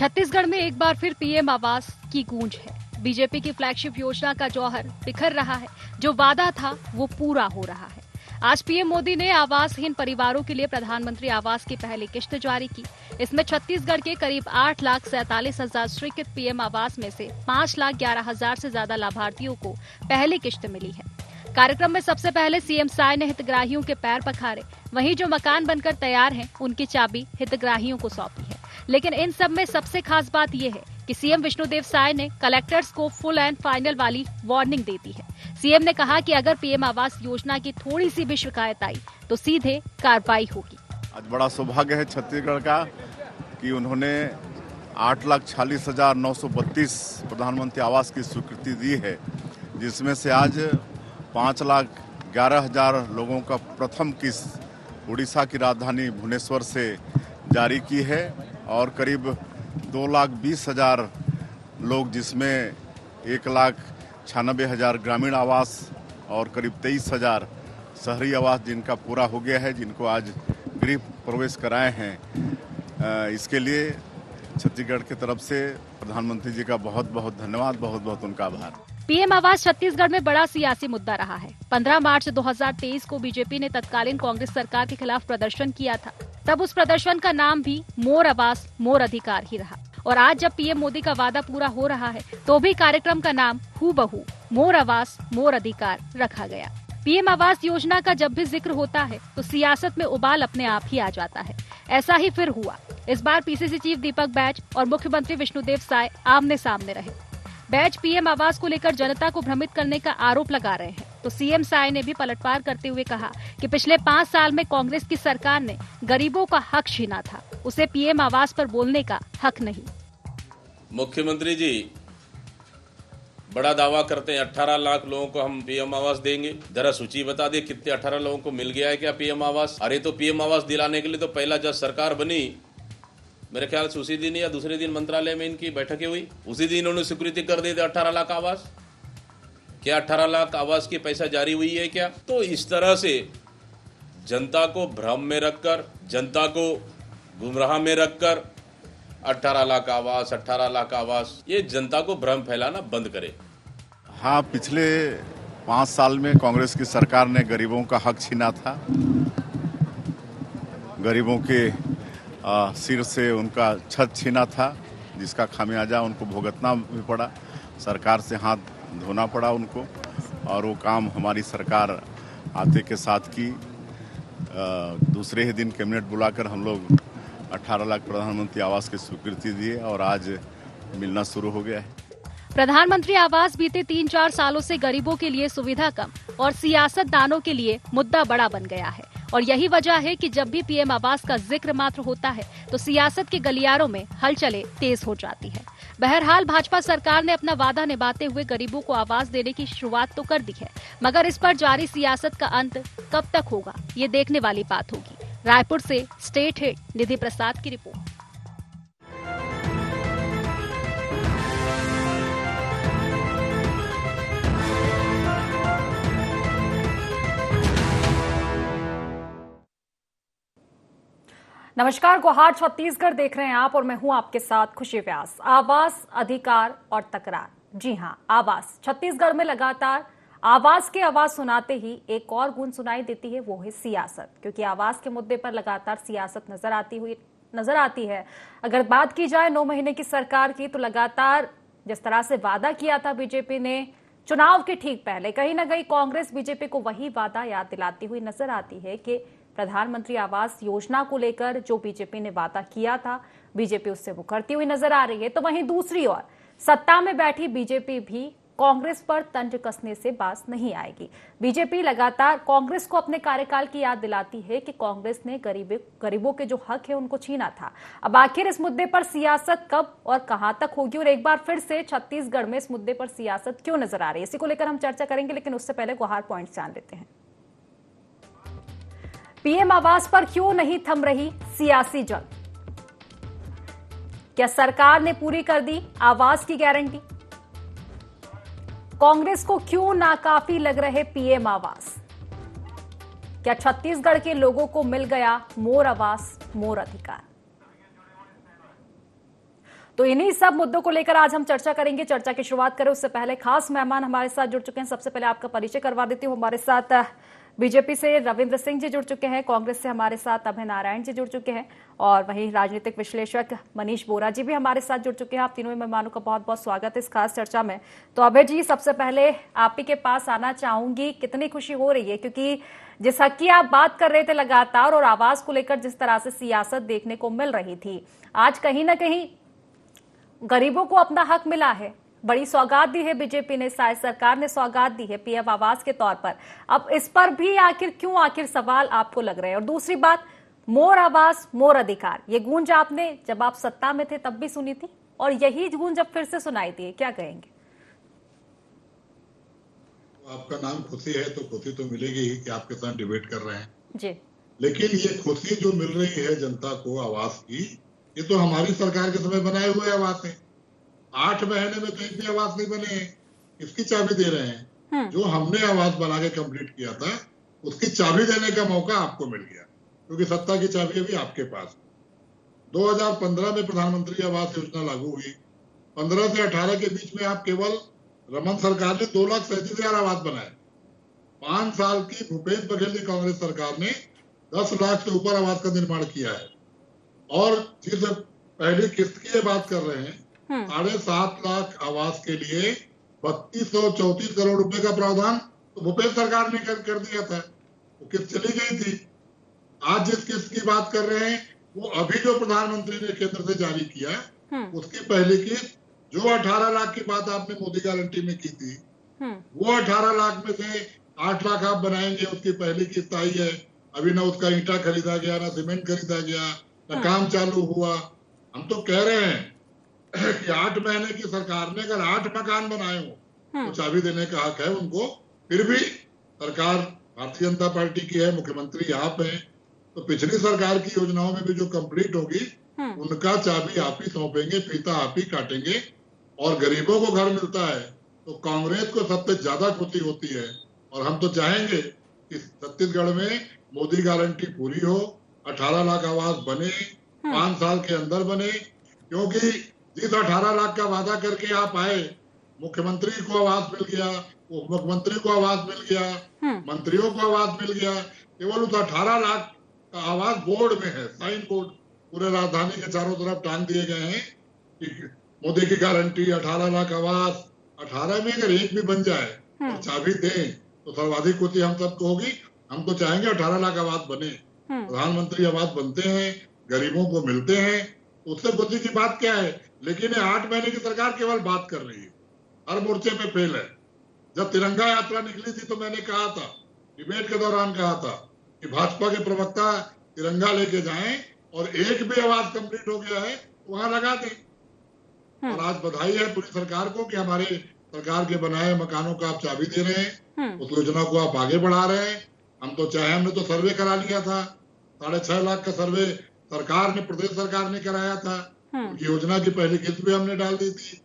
छत्तीसगढ़ में एक बार फिर पीएम आवास की गूंज है। बीजेपी की फ्लैगशिप योजना का जौहर बिखर रहा है। जो वादा था वो पूरा हो रहा है। आज पीएम मोदी ने आवासहीन परिवारों के लिए प्रधानमंत्री आवास की पहली किश्त जारी की। इसमें छत्तीसगढ़ के करीब 8,47,000 स्वीकृत पीएम आवास में से 5,11,000 से ज्यादा लाभार्थियों को पहली किश्त मिली है। कार्यक्रम में सबसे पहले सीएम साय ने हितग्राहियों के पैर पखारे। वहीं जो मकान बनकर तैयार हैं, उनकी चाबी हितग्राहियों को सौंपी है। लेकिन इन सब में सबसे खास बात यह है कि सीएम विष्णुदेव साय ने कलेक्टर्स को फुल एंड फाइनल वाली वार्निंग दे दी है। सीएम ने कहा कि अगर पीएम आवास योजना की थोड़ी सी भी शिकायत आई तो सीधे कार्रवाई होगी। आज बड़ा सौभाग्य है छत्तीसगढ़ का कि उन्होंने 8,46,932 प्रधानमंत्री आवास की स्वीकृति दी है, जिसमें से आज 5,11,000 लोगों का प्रथम किस्त उड़ीसा की राजधानी भुवनेश्वर से जारी की है और करीब 2,20,000 लोग, जिसमें 1,96,000 ग्रामीण आवास और करीब 23,000 शहरी आवास जिनका पूरा हो गया है, जिनको आज गृह प्रवेश कराए हैं। इसके लिए छत्तीसगढ़ की तरफ से प्रधानमंत्री जी का बहुत बहुत धन्यवाद, बहुत बहुत उनका आभार। पीएम आवास छत्तीसगढ़ में बड़ा सियासी मुद्दा रहा है। 15 मार्च 2023 को बीजेपी ने तत्कालीन कांग्रेस सरकार के खिलाफ प्रदर्शन किया था। तब उस प्रदर्शन का नाम भी मोर आवास मोर अधिकार ही रहा। और आज जब पीएम मोदी का वादा पूरा हो रहा है तो भी कार्यक्रम का नाम हूबहू मोर आवास मोर अधिकार रखा गया। पीएम आवास योजना का जब भी जिक्र होता है तो सियासत में उबाल अपने आप ही आ जाता है। ऐसा ही फिर हुआ। इस बार पीसीसी चीफ दीपक बैज और मुख्यमंत्री विष्णुदेव साय आमने सामने रहे। बैज पीएम आवास को लेकर जनता को भ्रमित करने का आरोप लगा रहे हैं तो सीएम साय ने भी पलटवार करते हुए कहा कि पिछले 5 साल में कांग्रेस की सरकार ने गरीबों का हक छीना था, उसे पीएम आवास पर बोलने का हक नहीं। मुख्यमंत्री जी बड़ा दावा करते हैं 18 लाख लोगों को हम पीएम आवास देंगे। जरा सूची बता दे कितने 18 लोगों को मिल गया है क्या पीएम आवास? अरे तो पीएम आवास दिलाने के लिए तो पहला जब सरकार बनी, मेरे ख्याल से उसी दिन या दूसरे दिन मंत्रालय में इनकी बैठकें हुई, उसी दिन उन्होंने स्वीकृति कर दी थी 18 लाख आवास। क्या 18 लाख आवास की पैसा जारी हुई है क्या? तो इस तरह से जनता को भ्रम में रखकर, जनता को गुमराह में रखकर 18 लाख आवास 18 लाख आवास, ये जनता को भ्रम फैलाना बंद करे। हाँ, पिछले 5 साल में कांग्रेस की सरकार ने गरीबों का हक छीना था। गरीबों के सिर से उनका छत छीना था, जिसका खामियाजा उनको भुगतना भी पड़ा। सरकार से हाथ धोना पड़ा उनको, और वो काम हमारी सरकार आते के साथ की। दूसरे ही दिन कैबिनेट बुलाकर हम लोग 18 लाख प्रधानमंत्री आवास की स्वीकृति दिए और आज मिलना शुरू हो गया है। प्रधानमंत्री आवास बीते 3-4 सालों से गरीबों के लिए सुविधा कम और सियासतदानों के लिए मुद्दा बड़ा बन गया है। और यही वजह है कि जब भी पीएम आवास का जिक्र मात्र होता है तो सियासत के गलियारों में हलचलें तेज हो जाती है। बहरहाल भाजपा सरकार ने अपना वादा निभाते हुए गरीबों को आवास देने की शुरुआत तो कर दी है, मगर इस पर जारी सियासत का अंत कब तक होगा, ये देखने वाली बात होगी। रायपुर से स्टेट हेड निधि प्रसाद की रिपोर्ट। नमस्कार, गुहार छत्तीसगढ़ देख रहे हैं आप और मैं हूं आपके साथ खुशी व्यास। आवास, अधिकार और तकरार, जी हां, आवास। छत्तीसगढ़ में लगातार आवास के आवाज सुनाते ही एक और गूंज सुनाई देती है, वो है सियासत। क्योंकि आवास के मुद्दे पर लगातार सियासत नजर आती है। अगर बात की जाए 9 महीने की सरकार की, तो लगातार जिस तरह से वादा किया था बीजेपी ने चुनाव के ठीक पहले, कहीं ना कहीं कांग्रेस बीजेपी को वही वादा याद दिलाती हुई नजर आती है कि प्रधानमंत्री आवास योजना को लेकर जो बीजेपी ने वादा किया था, बीजेपी उससे मुकरती हुई नजर आ रही है। तो वहीं दूसरी ओर सत्ता में बैठी बीजेपी भी कांग्रेस पर तंज कसने से बाज नहीं आएगी। बीजेपी लगातार कांग्रेस को अपने कार्यकाल की याद दिलाती है कि कांग्रेस ने गरीबों के जो हक है उनको छीना था। अब आखिर इस मुद्दे पर सियासत कब और कहां तक होगी, और एक बार फिर से छत्तीसगढ़ में इस मुद्दे पर सियासत क्यों नजर आ रही है, इसी को लेकर हम चर्चा करेंगे। लेकिन उससे पहले गुहार पॉइंट जान लेते हैं। पीएम आवास पर क्यों नहीं थम रही सियासी जंग? क्या सरकार ने पूरी कर दी आवास की गारंटी? कांग्रेस को क्यों नाकाफी लग रहे पीएम आवास? क्या छत्तीसगढ़ के लोगों को मिल गया मोर आवास मोर अधिकार? तो इन्हीं सब मुद्दों को लेकर आज हम चर्चा करेंगे। चर्चा की शुरुआत करें उससे पहले खास मेहमान हमारे साथ जुड़ चुके हैं। सबसे पहले आपका परिचय करवा देती हूँ। हमारे साथ बीजेपी से रविंद्र सिंह जी जुड़ चुके हैं, कांग्रेस से हमारे साथ अभय नारायण जी जुड़ चुके हैं और वहीं राजनीतिक विश्लेषक मनीष बोरा जी भी हमारे साथ जुड़ चुके हैं। आप तीनों मेहमानों का बहुत बहुत स्वागत है इस खास चर्चा में। तो अभय जी, सबसे पहले आप ही के पास आना चाहूंगी, कितनी खुशी हो रही है, क्योंकि जिस हक की आप बात कर रहे थे लगातार और आवाज को लेकर जिस तरह से सियासत देखने को मिल रही थी, आज कहीं ना कहीं गरीबों को अपना हक मिला है। बड़ी सौगात दी है बीजेपी ने, सरकार ने सौगात दी है पीएम आवास के तौर पर। अब इस पर भी आखिर सवाल आपको लग रहे हैं। और दूसरी बात, मोर आवास मोर अधिकार, ये गूंज आपने जब आप सत्ता में थे तब भी सुनी थी और यही गूंज अब फिर से सुनाई दी है, क्या कहेंगे? आपका नाम खुशी है तो खुशी तो मिलेगी ही कि आपके साथ डिबेट कर रहे हैं जी, लेकिन ये खुशी जो मिल रही है जनता को आवास की, ये तो हमारी सरकार के समय बनाए हुए आवास है। 8 महीने में कहीं भी आवास नहीं बने हैं, इसकी चाबी दे रहे हैं। जो हमने आवास बना के कंप्लीट किया था उसकी चाबी देने का मौका आपको मिल गया, क्योंकि सत्ता की चाबी अभी आपके पास। 2015 में प्रधानमंत्री आवास योजना लागू हुई। 15 से 18 के बीच में आप केवल रमन सरकार ने 2,37,000 आवास बनाए। 5 साल की भूपेश बघेल की कांग्रेस सरकार ने 10 लाख से ऊपर आवास का निर्माण किया है। और जिस पहली किस्त की बात कर रहे हैं, 7.5 लाख आवास के लिए 3234 करोड़ रुपए का प्रावधान तो भूपेश सरकार ने कर दिया था, वो किस्त चली गई थी। आज जिस किस्त की बात कर रहे हैं वो अभी जो प्रधानमंत्री ने केंद्र से जारी किया, उसकी पहली किस्त जो 18 लाख की बात आपने मोदी गारंटी में की थी, वो 18 लाख में से 8 लाख आप बनाएंगे, उसकी पहली किस्त आई है। अभी ना उसका ईंटा खरीदा गया, ना सीमेंट खरीदा गया, ना काम चालू हुआ। हम तो कह रहे हैं कि 8 महीने की सरकार ने अगर 8 मकान बनाए हो तो चाबी देने का हक है उनको। फिर भी सरकार भारतीय जनता पार्टी की है, मुख्यमंत्री आप हैं, तो पिछली सरकार की योजनाओं में भी जो कंप्लीट होगी उनका चाबी आप ही सौंपेंगे, फीता आप ही काटेंगे। और गरीबों को घर मिलता है तो कांग्रेस को सबसे ज्यादा खुशी होती है। और हम तो चाहेंगे कि छत्तीसगढ़ में मोदी गारंटी पूरी हो, 18 लाख आवास बने, 5 साल के अंदर बने। क्योंकि जिस 18 लाख का वादा करके आप आए, मुख्यमंत्री को आवास मिल गया, उप मुख्यमंत्री को आवास मिल गया, मंत्रियों को आवास मिल गया। केवल उस 18 लाख का आवास बोर्ड में है, साइन बोर्ड पूरे राजधानी के चारों तरफ टांग दिए गए हैं कि मोदी की गारंटी 18 लाख आवास। 18 में अगर एक भी बन जाए और चाबी दें तो सर्वाधिक खुशी हम सबको होगी। हम तो चाहेंगे 18 लाख आवास बने, प्रधानमंत्री आवास बनते हैं, गरीबों को मिलते हैं, उससे खुशी की बात क्या है। लेकिन 8 महीने की सरकार केवल बात कर रही है, हर मोर्चे पे फेल है। जब तिरंगा यात्रा निकली थी तो मैंने कहा था, डिबेट के दौरान कहा था कि भाजपा के प्रवक्ता तिरंगा लेके जाएं और एक भी आवाज कंप्लीट हो गया है तो वहां लगा दें। और आज बधाई है पूरी सरकार को कि हमारे सरकार के बनाए मकानों का आप चाबी दे रहे हैं, उस योजना को आप आगे बढ़ा रहे हैं। हम तो चाहे, हमने तो सर्वे करा लिया था, 6.5 लाख का सर्वे सरकार ने, प्रदेश सरकार ने कराया था, उनकी योजना की पहली किस्त भी हमने डाल दी थी।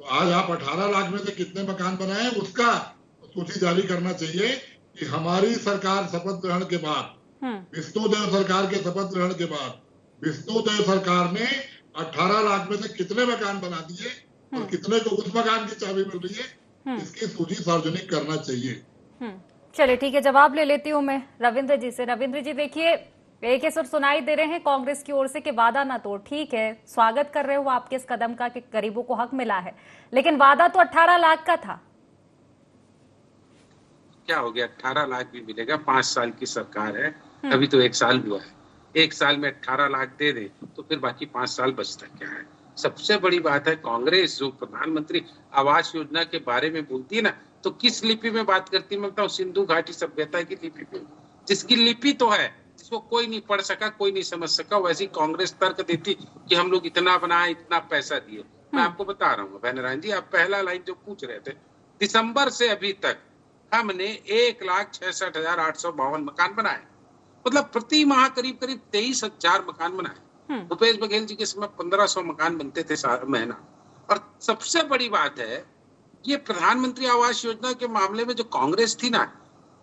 तो आज आप 18 लाख में से कितने मकान बनाए उसका सूची जारी करना चाहिए कि हमारी सरकार शपथ ग्रहण के बाद, विष्णुदेव सरकार के शपथ ग्रहण के बाद विष्णुदेव सरकार ने 18 लाख में से कितने मकान बना दिए और कितने को उस मकान की चाबी मिल रही है, इसकी सूची सार्वजनिक करना चाहिए। चलिए ठीक है, जवाब ले लेती हूँ मैं रविंद्र जी से। रविंद्र जी, देखिए एक ही सुर सुनाई दे रहे हैं कांग्रेस की ओर से कि वादा ना तोड़। ठीक है, स्वागत कर रहे हो आपके इस कदम का कि गरीबों को हक मिला है, लेकिन वादा तो 18 लाख का था। क्या हो गया, 18 लाख भी मिलेगा। 5 साल की सरकार है, अभी तो 1 साल हुआ है। 1 साल में 18 लाख दे दे तो फिर बाकी 5 साल बचता क्या है। सबसे बड़ी बात है, कांग्रेस जो प्रधानमंत्री आवास योजना के बारे में बोलती है ना, तो किस लिपि में बात करती है मैं बताऊं? सिंधु घाटी सभ्यता की लिपि में, जिसकी लिपि तो है, जिसको कोई नहीं पढ़ सका, कोई नहीं समझ सका, वैसी कांग्रेस तर्क देती कि हम लोग इतना बनाए, इतना पैसा दिए। मैं आपको बता रहा हूँ नारायण जी, आप पहला लाइन जो पूछ रहे थे, दिसंबर से अभी तक हमने 1,66,852 मकान बनाए, मतलब प्रति माह करीब 23,000 मकान बनाए। भूपेश बघेल जी के समय 1,500 मकान बनते थे महीना। और सबसे बड़ी बात है, ये प्रधानमंत्री आवास योजना के मामले में जो कांग्रेस थी ना,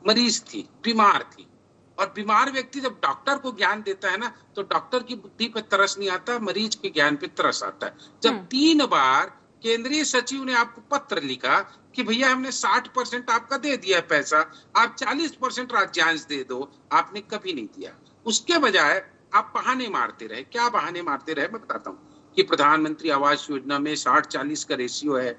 मरीज थी, बीमार थी। और बीमार व्यक्ति जब डॉक्टर को ज्ञान देता है ना, तो डॉक्टर की बुद्धि पे तरस नहीं आता, मरीज के ज्ञान पे तरस आता है। जब 3 बार केंद्रीय सचिव ने आपको पत्र लिखा कि भैया हमने 60% आपका दे दिया पैसा, आप 40% राज्यांश दे दो, आपने कभी नहीं दिया। उसके बजाय आप बहाने मारते रहे। क्या बहाने मारते रहे मैं बताता हूँ कि प्रधानमंत्री आवास योजना में 60-40 का रेशियो है,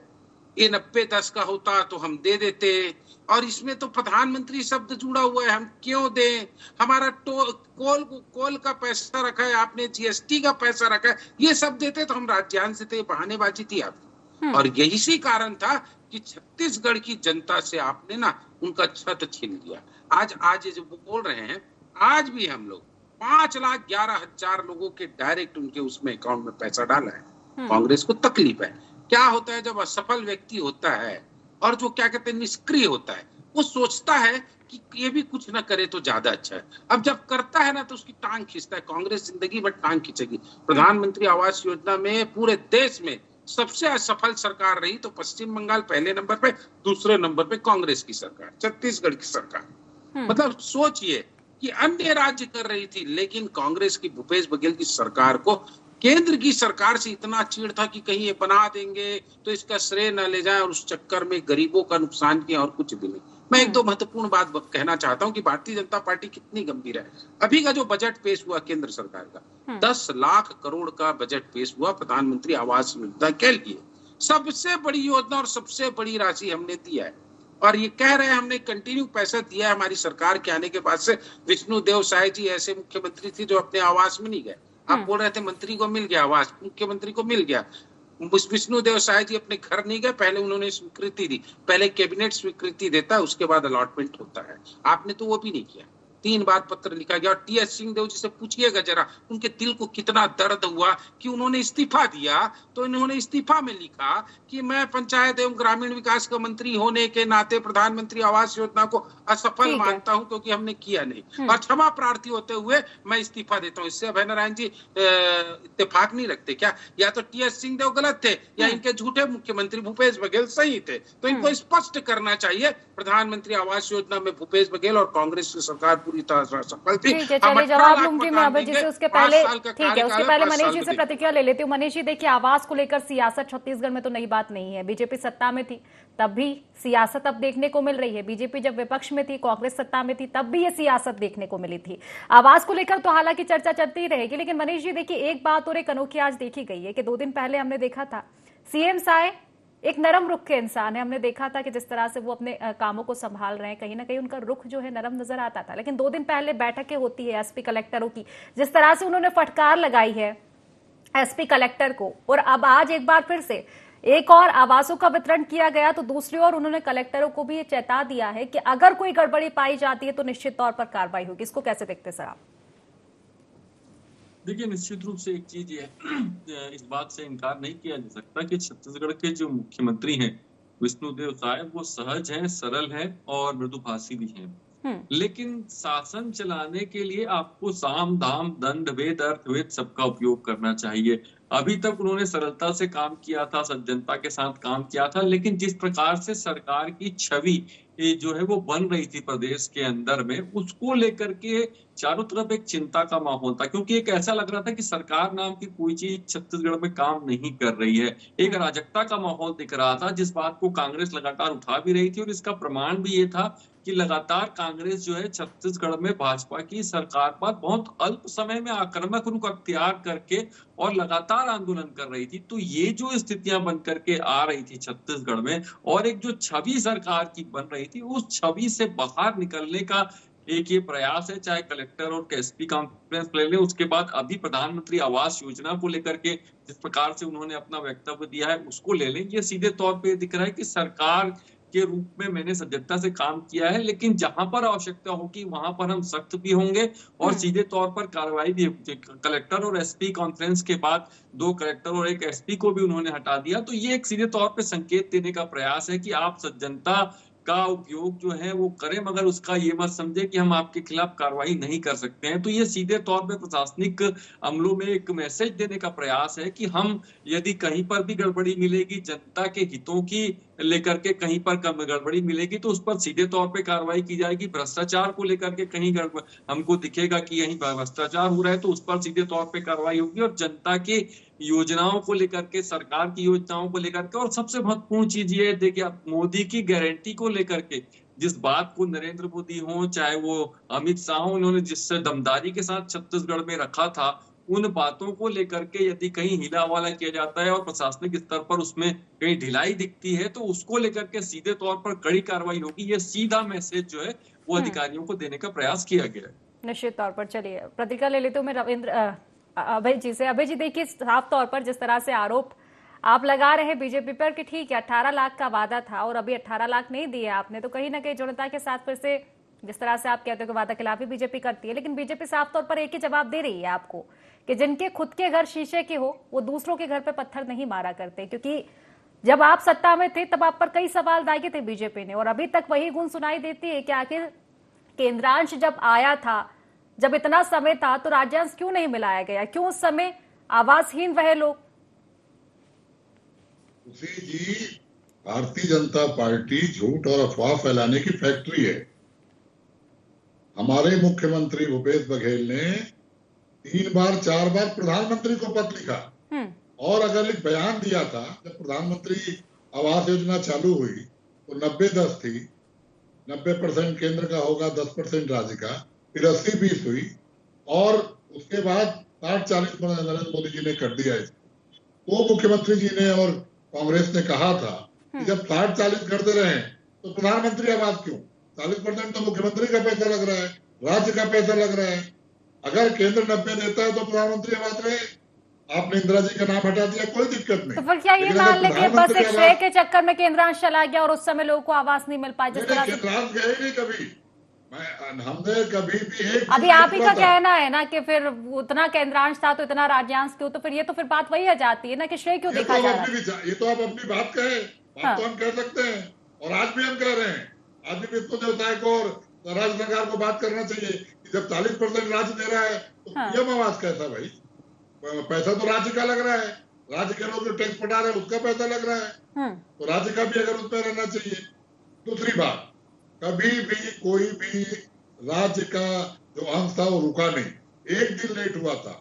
ये 90-10 का होता तो हम दे देते, और इसमें तो प्रधानमंत्री शब्द जुड़ा हुआ है, हम क्यों दें? हमारा कोल का पैसा रखा है आपने, जीएसटी का पैसा रखा है, ये सब देते तो हम राज्यांश देते। बहानेबाजी थी आपकी, और यही सी कारण था कि छत्तीसगढ़ की जनता से आपने ना उनका छत छीन लिया। आज जो बोल रहे हैं, आज भी हम लोग 5,11,000 लोगों के डायरेक्ट उनके उसमें अकाउंट में पैसा डाला है। कांग्रेस को तकलीफ है। क्या होता है जब असफल व्यक्ति होता है और जो क्या कहते हैं निष्क्रिय होता है, वो सोचता है कि ये भी कुछ ना करे तो ज्यादा अच्छा है। अब जब करता है ना तो उसकी टांग खींचता है। कांग्रेस जिंदगी में टांग खींचेगी। प्रधानमंत्री आवास योजना में पूरे देश में सबसे असफल सरकार रही तो पश्चिम बंगाल पहले नंबर पे, दूसरे नंबर पे कांग्रेस की सरकार, छत्तीसगढ़ की सरकार। मतलब सोचिए कि अन्य राज्य कर रही थी, लेकिन कांग्रेस की भूपेश बघेल की सरकार को केंद्र की सरकार से इतना चिढ़ था कि कहीं ये बना देंगे तो इसका श्रेय न ले जाए, और उस चक्कर में गरीबों का नुकसान किया और कुछ भी नहीं। मैं एक दो महत्वपूर्ण बात कहना चाहता हूं कि भारतीय जनता पार्टी कितनी गंभीर है। अभी का जो बजट पेश हुआ केंद्र सरकार का, 10 लाख करोड़ का बजट पेश हुआ प्रधानमंत्री आवास योजना के लिए। सबसे बड़ी योजना और सबसे बड़ी राशि हमने दिया है, और ये कह रहे हैं हमने कंटिन्यू पैसा दिया है हमारी सरकार के आने के बाद से। विष्णुदेव साय जी ऐसे मुख्यमंत्री थे जो अपने आवास में नहीं गए। आप बोल रहे थे मंत्री को मिल गया आवास, मुख्यमंत्री को मिल गया। विष्णुदेव साय जी अपने घर नहीं गए, पहले उन्होंने स्वीकृति दी। पहले कैबिनेट स्वीकृति देता है, उसके बाद अलॉटमेंट होता है। आपने तो वो भी नहीं किया। 3 बार पत्र लिखा गया। और टी.एस. सिंहदेव जी से पूछिएगा जरा उनके दिल को कितना दर्द हुआ कि उन्होंने इस्तीफा दिया। तो इन्होंने इस्तीफा में लिखा कि मैं पंचायत एवं ग्रामीण विकास का मंत्री होने के नाते प्रधानमंत्री आवास योजना को असफल मानता हूं क्योंकि हमने किया नहीं, और क्षमा प्रार्थी होते हुए मैं इस्तीफा देता हूं। इससे अभय नारायण जी इत्तेफाक नहीं रखते क्या? या तो टी.एस. सिंहदेव गलत थे या इनके झूठे मुख्यमंत्री भूपेश बघेल सही थे। तो इनको स्पष्ट करना चाहिए प्रधानमंत्री आवास योजना में भूपेश बघेल और कांग्रेस की सरकार पूरी तरह सफल थी। ठीक है, चलिए जवाब लूंगी मैं अभय जी से। उसके पहले ठीक है, उसके पहले मनीष जी से प्रतिक्रिया ले लेती हूँ। मनीष जी देखिए, आवास को लेकर सियासत छत्तीसगढ़ में तो नई बात नहीं है। बीजेपी सत्ता में थी तब भी सियासत अब देखने को मिल रही है। बीजेपी जब विपक्ष में थी, कांग्रेस सत्ता में थी, तब भी ये सियासत देखने को मिली थी। आवास को लेकर तो हालांकि चर्चा चलती ही रहेगी, लेकिन मनीष जी देखिए, एक बात और एक अनोखी आज देखी गई है कि 2 दिन पहले हमने देखा था सीएम साय एक नरम रुख के इंसान है। हमने देखा था कि जिस तरह से वो अपने कामों को संभाल रहे हैं, कहीं ना कहीं उनका रुख जो है नरम नजर आता था। लेकिन 2 दिन पहले बैठकें होती है एसपी कलेक्टरों की, जिस तरह से उन्होंने फटकार लगाई है एसपी कलेक्टर को, और अब आज एक बार फिर से एक और आवासों का वितरण किया गया, तो दूसरी ओर उन्होंने कलेक्टरों को भी ये चेता दिया है कि अगर कोई गड़बड़ी पाई जाती है तो निश्चित तौर पर कार्रवाई होगी। इसको कैसे देखते सर आप? देखिए, निश्चित रूप से एक चीज ये इस बात से इनकार नहीं किया जा सकता कि छत्तीसगढ़ के जो मुख्यमंत्री हैं विष्णुदेव साय, वो सहज हैं, सरल हैं और मृदुभाषी भी हैं। लेकिन शासन चलाने के लिए आपको साम दाम दंड भेद अर्थ भेद सबका उपयोग करना चाहिए। अभी तक उन्होंने सरलता से काम किया था, सज्जनता के साथ काम किया था, लेकिन जिस प्रकार से सरकार की छवि जो है वो बन रही थी प्रदेश के अंदर में, उसको लेकर के चारों तरफ एक चिंता का माहौल था, क्योंकि एक ऐसा लग रहा था कि सरकार नाम की कोई चीज छत्तीसगढ़ में काम नहीं कर रही है। एक अराजकता का माहौल दिख रहा था, जिस बात को कांग्रेस लगातार उठा भी रही थी, और इसका प्रमाण भी ये था कि लगातार कांग्रेस जो है छत्तीसगढ़ में भाजपा की सरकार पर बहुत अल्प समय में आक्रामक रुख अख्तियार करके और लगातार आंदोलन कर रही थी। तो ये जो स्थितियां बन करके आ रही थी छत्तीसगढ़ में, और एक जो छवि सरकार की बन रही थी, उस छवि से बाहर निकलने का एक ये प्रयास है। चाहे कलेक्टर और एसपी कॉन्फ्रेंस ले लें, उसके बाद अभी प्रधानमंत्री आवास योजना को लेकर के जिस प्रकार से उन्होंने अपना वक्तव्य दिया है उसको ले लें, ये सीधे तौर पे दिख रहा है कि सरकार के रूप में मैंने सजगता से काम किया है, लेकिन जहां पर आवश्यकता होगी वहां पर हम सख्त भी होंगे और सीधे तौर पर कार्रवाई भी। कलेक्टर और एसपी कॉन्फ्रेंस के बाद 2 कलेक्टर और 1 एसपी को भी उन्होंने हटा दिया। तो ये एक सीधे तौर पर संकेत देने का प्रयास है कि आप सज्जनता उसका उपयोग जो है वो करें, मगर उसका ये मत समझे कि हम आपके खिलाफ कार्रवाई नहीं कर सकते हैं। तो ये सीधे तौर पे प्रशासनिक अमलों में एक मैसेज देने का प्रयास है कि हम यदि कहीं पर भी गड़बड़ी मिलेगी, जनता के हितों की लेकर के कहीं पर कम गड़बड़ी मिलेगी तो उस पर सीधे तौर पे कार्रवाई की जाएगी। भ्रष्टाचार को लेकर के कहीं हमको दिखेगा कि यहीं भ्रष्टाचार हो रहा है तो उस पर सीधे तौर पे कार्रवाई होगी, और जनता के योजनाओं को लेकर के, सरकार की योजनाओं को लेकर के, और सबसे महत्वपूर्ण चीज ये देखिए, आप मोदी की गारंटी को लेकर के जिस बात को नरेंद्र मोदी हो चाहे वो अमित शाह हो, उन्होंने जिस दमदारी के साथ छत्तीसगढ़ में रखा था, उन बातों को लेकर के यदि कहीं हिलावाला किया जाता है और प्रशासनिक स्तर पर उसमें कहीं ढिलाई दिखती है तो उसको लेकर के सीधे तौर पर कड़ी कार्रवाई होगी। ये सीधा मैसेज जो है वो अधिकारियों को देने का प्रयास किया गया है। निश्चित तौर पर। चलिए प्रतिक्रिया ले लेते हूँ मैं रविंद्र अभय जी से। अभय जी देखिए, साफ तौर पर जिस तरह से आरोप आप लगा रहे हैं बीजेपी पर कि ठीक है 18 लाख का वादा था और अभी 18 लाख नहीं दिए आपने, तो कहीं ना कहीं जनता के साथ फिर से जिस तरह से आप कहते हो कि वादा खिलाफी बीजेपी करती है, लेकिन बीजेपी साफ तौर पर एक ही जवाब दे रही है आपको कि जिनके खुद के घर शीशे के हो वो दूसरों के घर पे पत्थर नहीं मारा करते, क्योंकि जब आप सत्ता में थे तब आप पर कई सवाल दागे थे बीजेपी ने, और अभी तक वही गुण सुनाई देती है कि आखिर केंद्रांश जब आया था, जब इतना समय था तो राज्यांश क्यों नहीं मिलाया गया, क्यों उस समय आवासहीन रहे लोग? उसी जी, भारतीय जनता पार्टी झूठ और अफवाह फैलाने की फैक्ट्री है। हमारे मुख्यमंत्री भूपेश बघेल ने 3 बार 4 बार प्रधानमंत्री को पत्र लिखा और अगर एक बयान दिया था, जब प्रधानमंत्री आवास योजना चालू हुई तो 90-10 थी, 90% केंद्र का होगा, 10% राज्य का, फिर 80-20 हुई और उसके बाद 60-40 नरेंद्र मोदी जी ने कर दिया इसको। तो मुख्यमंत्री जी ने और कांग्रेस ने कहा था कि जब 60-40 कर दे रहे हैं तो प्रधानमंत्री आवास क्यों, 40% तो मुख्यमंत्री का पैसा लग रहा है, राज्य का पैसा लग रहा है। अगर केंद्र 90 देता है तो प्रधानमंत्री आवास रहे। आपने इंदिरा जी का नाम हटा दिया, कोई दिक्कत नहीं। तो फिर क्या ये मान लें कि बस एक श्रेय के चक्कर में केंद्रांश चला गया और उस समय लोगों को आवास नहीं मिल पाया? जिस तरह से केंद्रांश गए नहीं कभी, हमने कभी भी एक, अभी आप ही का कहना है ना कि फिर उतना केंद्रांश था तो इतना राज्यांश क्यों, तो फिर ये तो फिर बात वही आ जाती है ना कि श्रेय क्यों देखा जा रहा है। ये तो आप अपनी बात कहे, बात तो हम कह सकते हैं और आज भी हम कह रहे हैं। आज भी वित्त देवताएं को और राज्य सरकार को बात करना चाहिए कि जब 40% राज्य दे रहा है तो पीएम आवास कैसा भाई, पैसा तो राज्य का लग रहा है, राज्य के लोग जो टैक्स पटा रहे हैं उसका पैसा लग रहा है, तो राज्य का भी अगर उसमें रहना चाहिए। दूसरी बात, कभी भी कोई भी राज्य का जो अंश था वो रुका नहीं, एक दिन लेट हुआ था।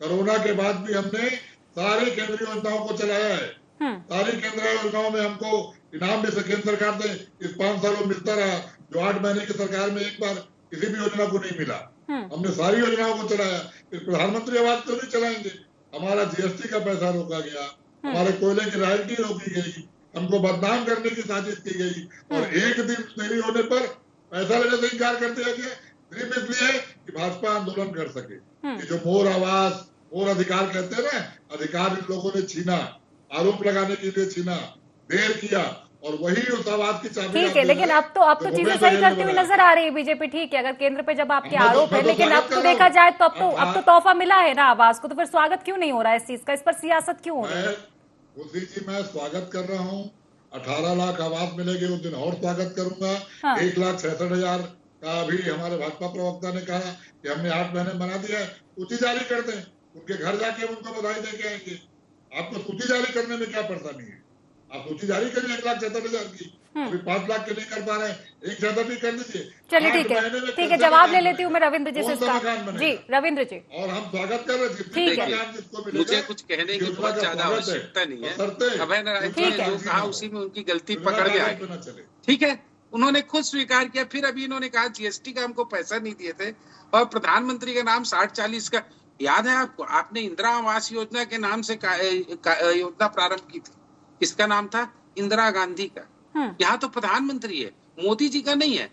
कोरोना के बाद भी हमने सारी केंद्रीय योजनाओं को चलाया है, सारी केंद्रीय योजनाओं में हमको इनाम भी केंद्र सरकार से इस 5 सालों में मिलता रहा, जो 8 महीने की सरकार में एक बार किसी भी योजना को नहीं मिला। हमने सारी योजनाओं को चलाया, फिर प्रधानमंत्री आवास क्यों नहीं चलाएंगे? हमारा जीएसटी का पैसा रोका गया, हमारे कोयले की रॉयल्टी रोकी गई, हमको बदनाम करने की साजिश की गई और एक दिन देरी होने पर पैसा लेने से इनकार कर दिया गया, सिर्फ इसलिए कि भाजपा आंदोलन कर सके। ये जो मोर आवास, मोर अधिकार कहते हैं ना, अधिकार इन लोगों ने छीना, आरोप लगाने के लिए छीना, देर किया और वही उस आवाज की चाबी। ठीक है, लेकिन अब तो चीजें सही करती हुई नजर आ रही है बीजेपी। ठीक है, अगर केंद्र पे जब आपके आरोप है, लेकिन अब तो देखा जाए तो अब तो तोहफा मिला है ना आवास को, तो फिर स्वागत क्यों नहीं हो रहा है इस चीज का? इस पर सियासत क्यों हो रही है? खुशी जी, मैं स्वागत कर रहा हूँ। 18 लाख आवास मिलेंगे उस दिन और स्वागत करूंगा। 1,66,000 का अभी हमारे भाजपा प्रवक्ता ने कहा कि हमने 8 महीने बना दिया है, सूची जारी कर दें, उनके घर जाके उनको बधाई देके आएंगे। आपको सूची जारी करने में क्या परेशानी है? आप सूची जारी करिए 1,67,000 की, अभी 5 लाख के नहीं कर पा रहे हैं, 1,67,000 कर दीजिए। चलिए ठीक है, जवाब ले लेती हूँ मैं रविंद्र जी से इसका। जी रविंद्र जी, और हम स्वागत कर रहे हैं। मुझे कुछ कहने की बहुत ज्यादा आवश्यकता नहीं है। अभय नारायण जी ने जो कहा उसी में उनकी गलती पकड़ में आई। ठीक है, उन्होंने खुद स्वीकार किया, फिर अभी इन्होंने कहा जीएसटी का हमको पैसा नहीं दिए थे और प्रधानमंत्री का नाम 60-40 का याद है आपको? आपने इंदिरा आवास योजना के नाम से योजना प्रारंभ की थी, इसका नाम था इंदिरा गांधी का। यहाँ तो प्रधानमंत्री है, मोदी जी का नहीं है।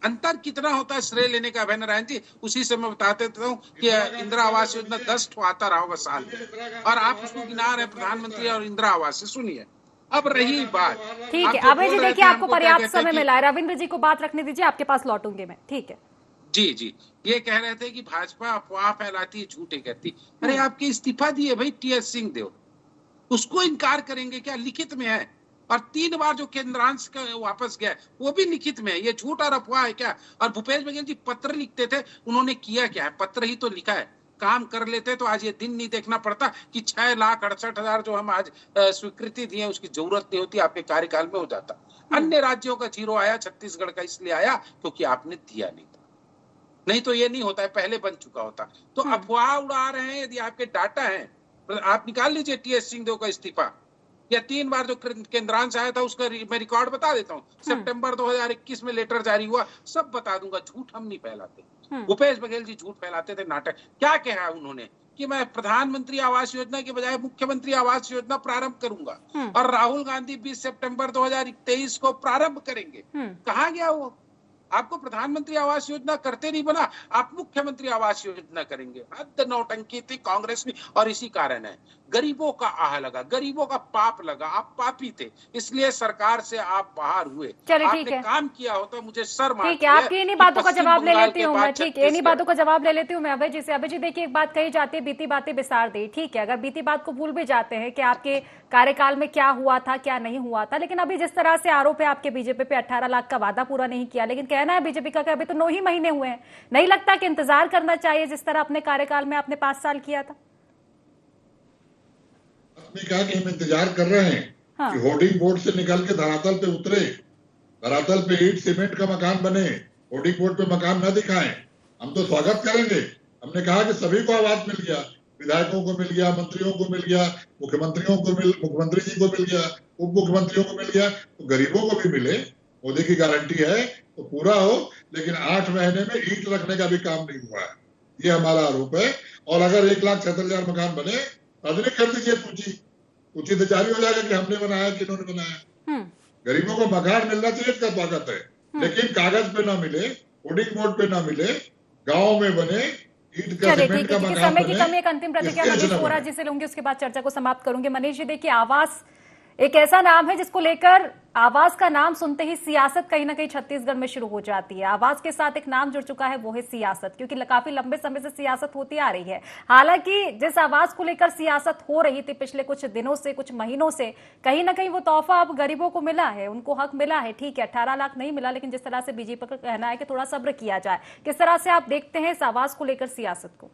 अंतर कितना होता है श्रेय लेने का? अभय नारायण जी, उसी से मैं बता देता हूँ कि इंदिरा आवास योजना 10 ठो आता रहा होगा साल में और आप उसको गिना रहे प्रधानमंत्री और इंदिरा आवास से। सुनिए, अब रही बात, ठीक है अभय जी, देखिए आपको पर्याप्त समय मिला है, रविंद्र जी को बात रखने दीजिए, आपके पास लौटूंगे मैं। ठीक है जी, ये कह रहे थे कि भाजपा अफवाह फैलाती है, झूठे कहती। अरे आपके इस्तीफा दिए भाई टीएस सिंह देव, उसको इनकार करेंगे क्या? लिखित में है, और 3 बार जो केंद्रांश वापस गया वो भी लिखित में है। ये झूठ और अफवाह है क्या? और भूपेश बघेल जी पत्र लिखते थे, उन्होंने किया क्या है? पत्र ही तो लिखा है। काम कर लेते तो आज ये दिन नहीं देखना पड़ता कि 6,68,000 जो हम आज स्वीकृति दिए उसकी जरूरत नहीं होती, आपके कार्यकाल में हो जाता। अन्य राज्यों का जीरो आया, छत्तीसगढ़ का इसलिए आया क्योंकि आपने दिया नहीं था, नहीं तो ये नहीं होता है, पहले बन चुका होता। तो अफवाह उड़ा रहे हैं। यदि आपके डाटा है आप निकाल लीजिए टीएस सिंहदेव का इस्तीफा या 3 बार जो केंद्रांश आया था उसका मैं रिकॉर्ड बता देता हूँ। सितंबर 2021 में लेटर जारी हुआ, सब बता दूंगा। झूठ हम नहीं फैलाते। भूपेश बघेल जी झूठ फैलाते थे, नाटक। क्या कहा उन्होंने कि मैं प्रधानमंत्री आवास योजना के बजाय मुख्यमंत्री आवास योजना प्रारंभ करूंगा और राहुल गांधी 20 सितंबर 2023 को प्रारंभ करेंगे। कहाँ गया वो? आपको प्रधानमंत्री आवास योजना करते नहीं बना, आप मुख्यमंत्री आवास योजना करेंगे। हद नौटंकी थी कांग्रेस में और इसी कारण है गरीबों का आह लगा, गरीबों का पाप लगा। आप पापी थे, इसलिए सरकार से आप बाहर हुए। आपने काम किया होता मुझे शर्म आती है। ठीक है, आपकी इन्हीं बातों का जवाब ले लेती हूँ मैं। ठीक है, इन्हीं बातों का जवाब ले लेती हूँ मैं अभय जी से। अभय जी देखिए, एक बात कही जाती है, बीती बातें बिसार दी। ठीक है, अगर बीती बात को भूल भी जाते हैं कि आपके कार्यकाल में क्या हुआ था क्या नहीं हुआ था, लेकिन अभी जिस तरह से आरोप है आपके बीजेपी पे 18 लाख का वादा पूरा नहीं किया, लेकिन कहना है बीजेपी का कि अभी तो 9 ही महीने हुए हैं। नहीं लगता कि इंतजार करना चाहिए जिस तरह अपने कार्यकाल में आपने 5 साल किया था? आपने कहा कि हम इंतजार कर रहे हैं कि होर्डिंग बोर्ड से निकल के धरातल पे उतरे, धरातल पे ईंट सीमेंट का मकान बने, होर्डिंग बोर्ड पे मकान न दिखाएं। हम तो स्वागत करेंगे। हमने कहा कि सभी को आवाज मिल गया, विधायकों को मिल गया, मंत्रियों को मिल गया, मुख्यमंत्री जी को मिल गया, उप मुख्यमंत्रियों को मिल गया, तो गरीबों को भी मिले। मोदी की गारंटी है तो पूरा हो, लेकिन 8 महीने में ईंट रखने का भी काम नहीं हुआ है, ये हमारा आरोप है। और अगर 1,76,000 मकान बने, सार्वजनिक कर दीजिए सूची तो जारी हो जाएगा कि हमने बनाया कि इन्होंने बनाया। गरीबों को मकान मिलना चाहिए, इसका स्वागत है, लेकिन कागज पे ना मिले, होर्डिंग बोर्ड पे ना मिले, गाँव में बने। चलिए ठीक है, समय की कमी। एक अंतिम प्रतिक्रिया मनीष वोरा जी से लूंगी, उसके बाद चर्चा को समाप्त करूंगी। मनीष जी देखिए, आवास एक ऐसा नाम है जिसको लेकर आवास का नाम सुनते ही सियासत कहीं ना कहीं छत्तीसगढ़ में शुरू हो जाती है। आवास के साथ एक नाम जुड़ चुका है, वो है सियासत, क्योंकि काफी लंबे समय से सियासत होती आ रही है। हालांकि जिस आवास को लेकर सियासत हो रही थी पिछले कुछ दिनों से, कुछ महीनों से, कहीं ना कहीं वो तोहफा अब गरीबों को मिला है, उनको हक मिला है। ठीक है, 18 लाख नहीं मिला, लेकिन जिस तरह से बीजेपी का कहना है कि थोड़ा सब्र किया जाए, किस तरह से आप देखते हैं इस आवास को लेकर सियासत को?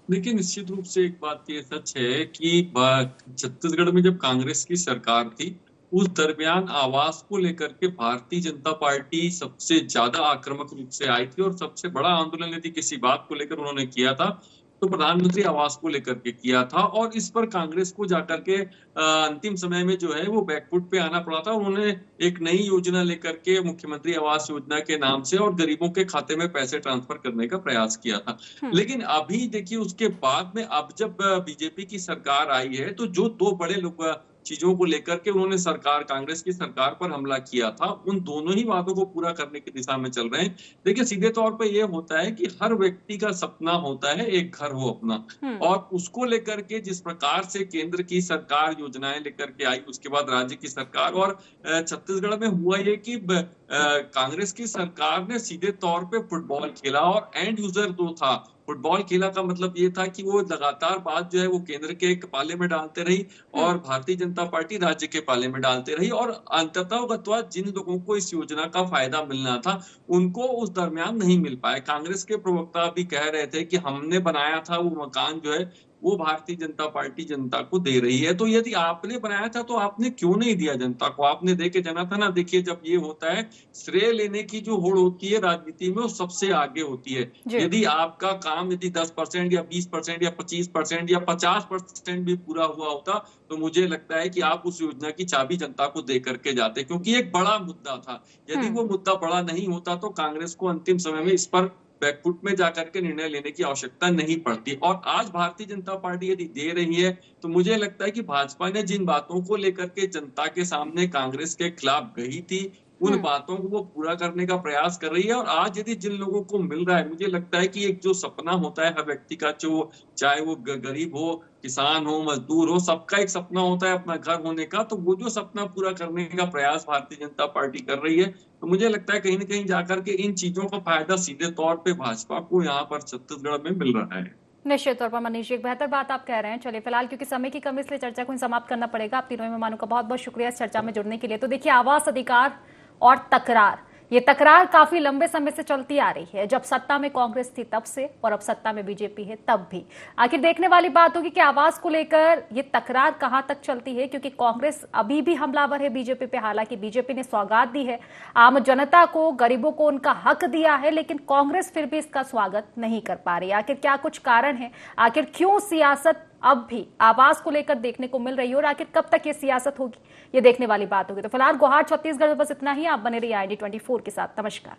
देखिए, निश्चित रूप से एक बात ये सच है कि छत्तीसगढ़ में जब कांग्रेस की सरकार थी उस दरमियान आवास को लेकर के भारतीय जनता पार्टी सबसे ज्यादा आक्रामक रूप से आई थी और सबसे बड़ा आंदोलन यदि किसी बात को लेकर उन्होंने किया था तो प्रधानमंत्री आवास को लेकर के किया था। और इस पर कांग्रेस को जाकर के अंतिम समय में जो है वो बैकफुट पे आना पड़ा था। उन्होंने एक नई योजना लेकर के मुख्यमंत्री आवास योजना के नाम से और गरीबों के खाते में पैसे ट्रांसफर करने का प्रयास किया था। लेकिन अभी देखिए, उसके बाद में अब जब बीजेपी की सरकार आई है तो जो 2 बड़े लोग चीजों को लेकर के उन्होंने कांग्रेस की सरकार पर हमला किया था, उन दोनों ही वादों को पूरा करने की दिशा में चल रहे हैं। देखिए, सीधे तौर पे ये होता है कि हर व्यक्ति का सपना होता है एक घर हो अपना, और उसको लेकर के जिस प्रकार से केंद्र की सरकार योजनाएं लेकर के आई, उसके बाद राज्य की सरकार, और छत्तीसगढ़ में हुआ ये कि कांग्रेस की सरकार ने सीधे तौर पे फुटबॉल खेला और एंड यूजर जो था फुटबॉल खेला का मतलब ये था कि वो लगातार बात जो है वो केंद्र के पाले में डालते रही और भारतीय जनता पार्टी राज्य के पाले में डालते रही, और अंततः जिन लोगों को इस योजना का फायदा मिलना था उनको उस दरमियान नहीं मिल पाए। कांग्रेस के प्रवक्ता भी कह रहे थे कि हमने बनाया था वो मकान जो है वो भारतीय जनता पार्टी जनता को दे रही है। तो यदि आपने बनाया था तो आपने क्यों नहीं दिया जनता को? आपने दे के जाना था ना। देखिए, जब ये होता है, श्रेय लेने की जो होड़ होती है राजनीति में वो सबसे आगे होती है। यदि आपका काम यदि 10% या 20% या 25% या 50% भी पूरा हुआ होता तो मुझे लगता है कि आप उस योजना की चाबी जनता को दे करके जाते, क्योंकि एक बड़ा मुद्दा था। यदि वो मुद्दा बड़ा नहीं होता तो कांग्रेस को अंतिम समय में इस पर बैकफुट में जाकर के निर्णय लेने की आवश्यकता नहीं पड़ती। और आज भारतीय जनता पार्टी यदि दे रही है तो मुझे लगता है कि भाजपा ने जिन बातों को लेकर के जनता के सामने कांग्रेस के खिलाफ गई थी उन बातों को वो पूरा करने का प्रयास कर रही है। और आज यदि जिन लोगों को मिल रहा है, मुझे लगता है कि एक जो सपना होता है हर व्यक्ति का, जो चाहे वो गरीब हो, किसान हो, मजदूर हो, सबका एक सपना होता है अपना घर होने का, तो वो जो सपना पूरा करने का प्रयास भारतीय जनता पार्टी कर रही है, तो मुझे लगता है कहीं ना कहीं जाकर के इन चीजों का फायदा सीधे तौर पे भाजपा को यहाँ पर छत्तीसगढ़ में मिल रहा है। निश्चित तौर पर मनीष जी, एक बेहतर बात आप कह रहे हैं। चलिए फिलहाल क्योंकि समय की कमी इसलिए चर्चा को समाप्त करना पड़ेगा। आप तीनों मेहमानों का बहुत बहुत शुक्रिया इस चर्चा में जुड़ने के लिए। तो देखिए, आवास अधिकार और तकरार, ये तकरार काफी लंबे समय से चलती आ रही है। जब सत्ता में कांग्रेस थी तब से, और अब सत्ता में बीजेपी है तब भी। आखिर देखने वाली बात होगी कि आवास को लेकर ये तकरार कहां तक चलती है, क्योंकि कांग्रेस अभी भी हमलावर है बीजेपी पे। हालांकि बीजेपी ने सौगात दी है आम जनता को, गरीबों को उनका हक दिया है, लेकिन कांग्रेस फिर भी इसका स्वागत नहीं कर पा रही। आखिर क्या कुछ कारण है, आखिर क्यों सियासत अब भी आवास को लेकर देखने को मिल रही है, और आखिर कब तक ये सियासत होगी, ये देखने वाली बात होगी। तो फिलहाल गुहार छत्तीसगढ़ में बस इतना ही। आप बने रहिए ID24 के साथ। नमस्कार।